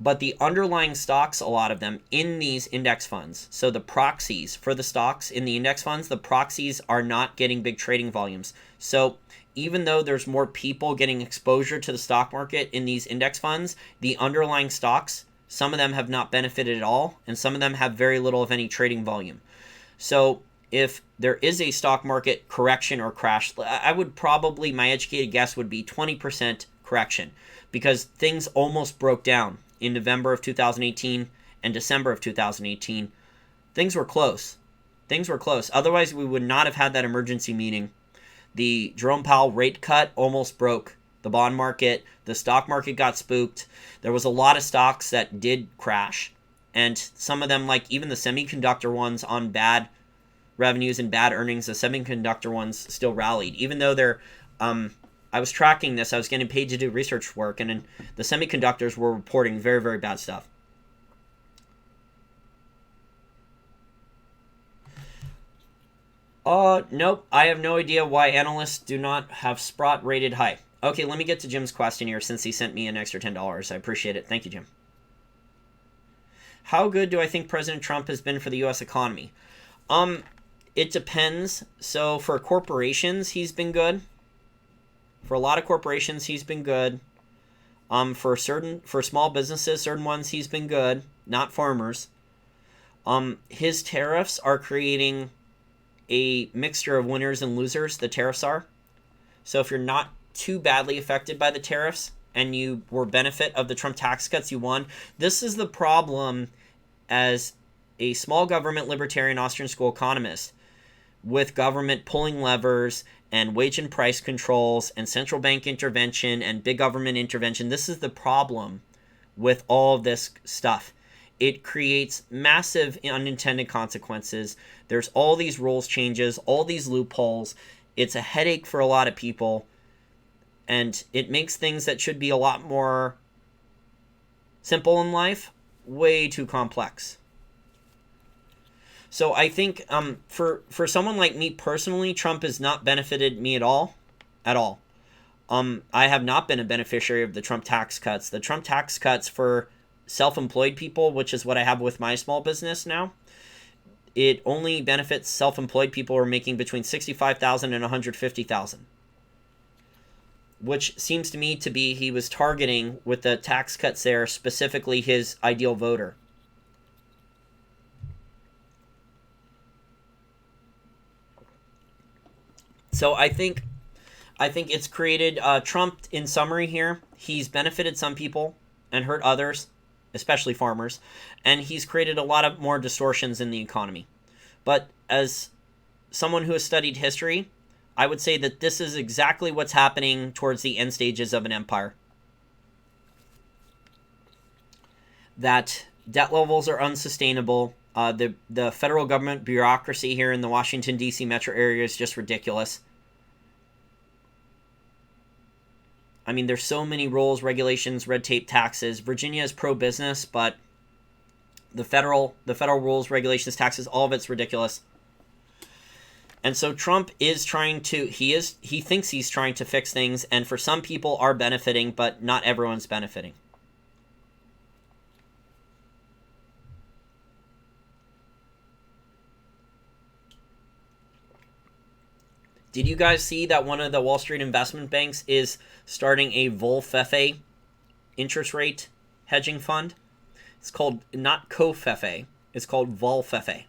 But the underlying stocks, a lot of them, in these index funds, so the proxies for the stocks in the index funds, the proxies are not getting big trading volumes. So even though there's more people getting exposure to the stock market in these index funds, the underlying stocks, some of them have not benefited at all, and some of them have very little, if any, trading volume. So if there is a stock market correction or crash, I would probably, my educated guess would be 20% correction, because things almost broke down. In November of 2018 and December of 2018, things were close. Otherwise, we would not have had that emergency meeting. The Jerome Powell rate cut almost broke the bond market. The stock market got spooked. There was a lot of stocks that did crash. And some of them, like even the semiconductor ones on bad revenues and bad earnings, the semiconductor ones still rallied. Even though they're... I was tracking this. I was getting paid to do research work, and then the semiconductors were reporting very, very bad stuff. Nope. I have no idea why analysts do not have Sprott rated high. Okay, let me get to Jim's question here since he sent me an extra $10. I appreciate it. Thank you, Jim. How good do I think President Trump has been for the U.S. economy? It depends. So for corporations, he's been good. For a lot of corporations, he's been good. For small businesses, certain ones, he's been good. Not farmers. His tariffs are creating a mixture of winners and losers. The tariffs are. So if you're not too badly affected by the tariffs and you were benefit of the Trump tax cuts, you won. This is the problem as a small government libertarian Austrian school economist, with government pulling levers and wage and price controls and central bank intervention and big government intervention. This is the problem with all of this stuff. It creates massive unintended consequences. There's all these rules changes, all these loopholes. It's a headache for a lot of people, and it makes things that should be a lot more simple in life way too complex. So I think for someone like me personally, Trump has not benefited me at all. I have not been a beneficiary of the Trump tax cuts. The Trump tax cuts for self-employed people, which is what I have with my small business now, it only benefits self-employed people who are making between $65,000 and $150,000, which seems to me to be he was targeting with the tax cuts there specifically his ideal voter. So I think it's created Trump, in summary here, he's benefited some people and hurt others, especially farmers, and he's created a lot of more distortions in the economy. But as someone who has studied history, I would say that this is exactly what's happening towards the end stages of an empire. That debt levels are unsustainable. The federal government bureaucracy here in the Washington, D.C. metro area is just ridiculous. I mean, there's so many rules, regulations, red tape, taxes. Virginia is pro-business, but the federal rules, regulations, taxes, all of it's ridiculous. And so Trump is trying to, he thinks he's trying to fix things, and for some people are benefiting, but not everyone's benefiting. Did you guys see that one of the Wall Street investment banks is starting a VOLFFA interest rate hedging fund? It's called, not COFFA, it's called VOLFFA.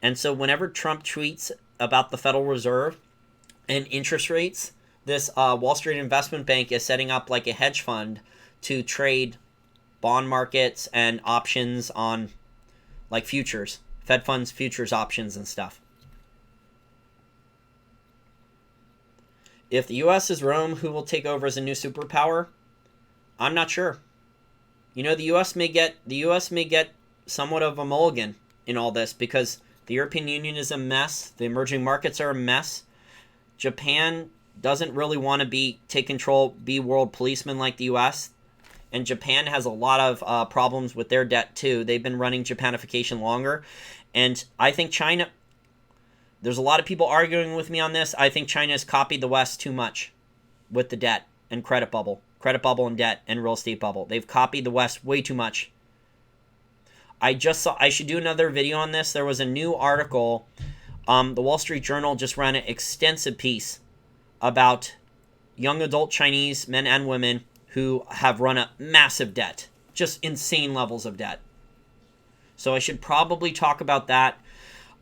And so whenever Trump tweets about the Federal Reserve and interest rates, this Wall Street investment bank is setting up like a hedge fund to trade bond markets and options on like futures, Fed funds futures options and stuff. If the U.S. is Rome, who will take over as a new superpower? I'm not sure. You know, the U.S. may get somewhat of a mulligan in all this because the European Union is a mess. The emerging markets are a mess. Japan doesn't really want to take control, be world policeman like the U.S. And Japan has a lot of problems with their debt too. They've been running Japanification longer. And I think China... There's a lot of people arguing with me on this. I think China has copied the West too much with the debt and credit bubble and debt and real estate bubble. They've copied the West way too much. I should do another video on this. There was a new article. The Wall Street Journal just ran an extensive piece about young adult Chinese men and women who have run up massive debt, just insane levels of debt. So I should probably talk about that.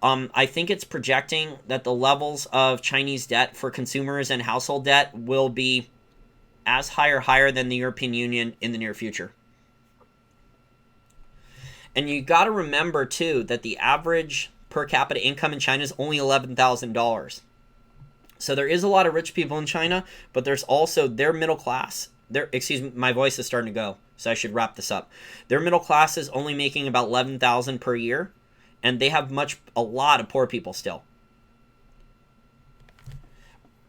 I think it's projecting that the levels of Chinese debt for consumers and household debt will be as high or higher than the European Union in the near future. And you got to remember, too, that the average per capita income in China is only $11,000. So there is a lot of rich people in China, but there's also their middle class. Excuse me, my voice is starting to go, so I should wrap this up. Their middle class is only making about $11,000 per year. And they have a lot of poor people still.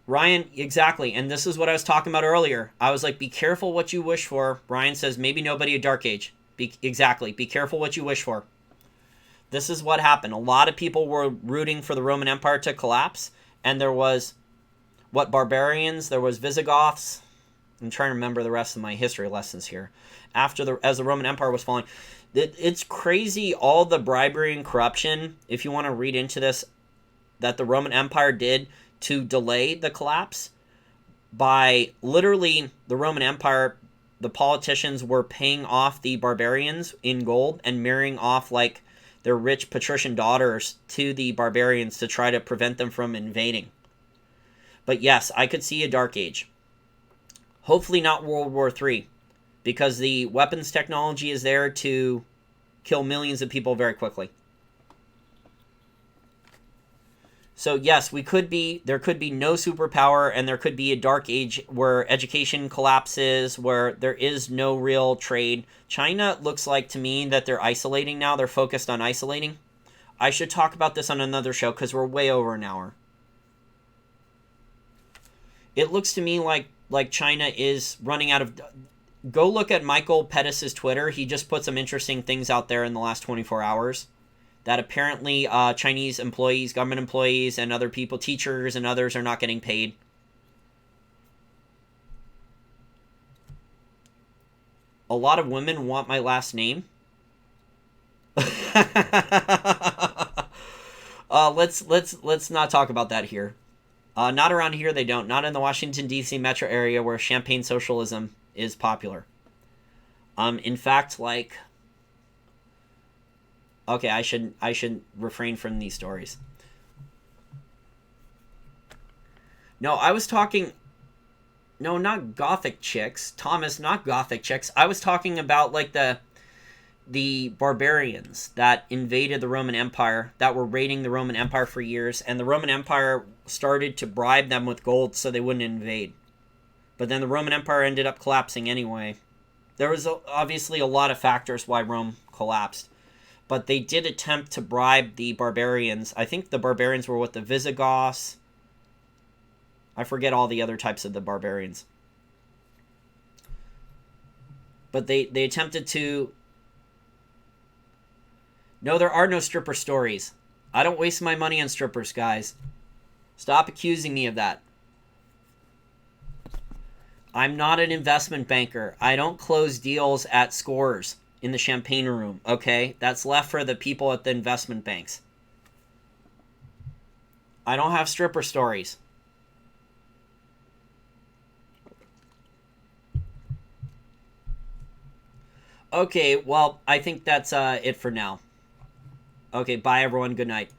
Ryan, exactly. And this is what I was talking about earlier. I was like, be careful what you wish for. Ryan says, maybe nobody a dark age. Exactly. Be careful what you wish for. This is what happened. A lot of people were rooting for the Roman Empire to collapse. And there was, barbarians? There was Visigoths. I'm trying to remember the rest of my history lessons here. As the Roman Empire was falling, It's crazy, all the bribery and corruption, if you want to read into this, that the Roman Empire did to delay the collapse. By literally the Roman Empire, the politicians were paying off the barbarians in gold and marrying off like their rich patrician daughters to the barbarians to try to prevent them from invading. But yes, I could see a dark age. Hopefully not World War III, because the weapons technology is there to kill millions of people very quickly. So yes, there could be no superpower, and there could be a dark age where education collapses, where there is no real trade. China looks like to me that they're isolating now. They're focused on isolating. I should talk about this on another show because we're way over an hour. It looks to me like China is running out of... Go look at Michael Pettis' Twitter. He just put some interesting things out there in the last 24 hours. That apparently Chinese employees, government employees, and other people, teachers and others, are not getting paid. A lot of women want my last name. Let's not talk about that here. Not around here, they don't. Not in the Washington, D.C. metro area where champagne socialism is popular. In fact, like... Okay, I should refrain from these stories. No, I was talking... No, not gothic chicks. Thomas, not gothic chicks. I was talking about, like, the barbarians that invaded the Roman Empire, that were raiding the Roman Empire for years, and the Roman Empire started to bribe them with gold so they wouldn't invade. But then the Roman Empire ended up collapsing anyway. There was obviously a lot of factors why Rome collapsed. But they did attempt to bribe the barbarians. I think the barbarians were with the Visigoths. I forget all the other types of the barbarians. But they attempted to... No, there are no stripper stories. I don't waste my money on strippers, guys. Stop accusing me of that. I'm not an investment banker. I don't close deals at Scores in the champagne room, okay? That's left for the people at the investment banks. I don't have stripper stories. Okay, well, I think that's it for now. Okay, bye everyone. Good night.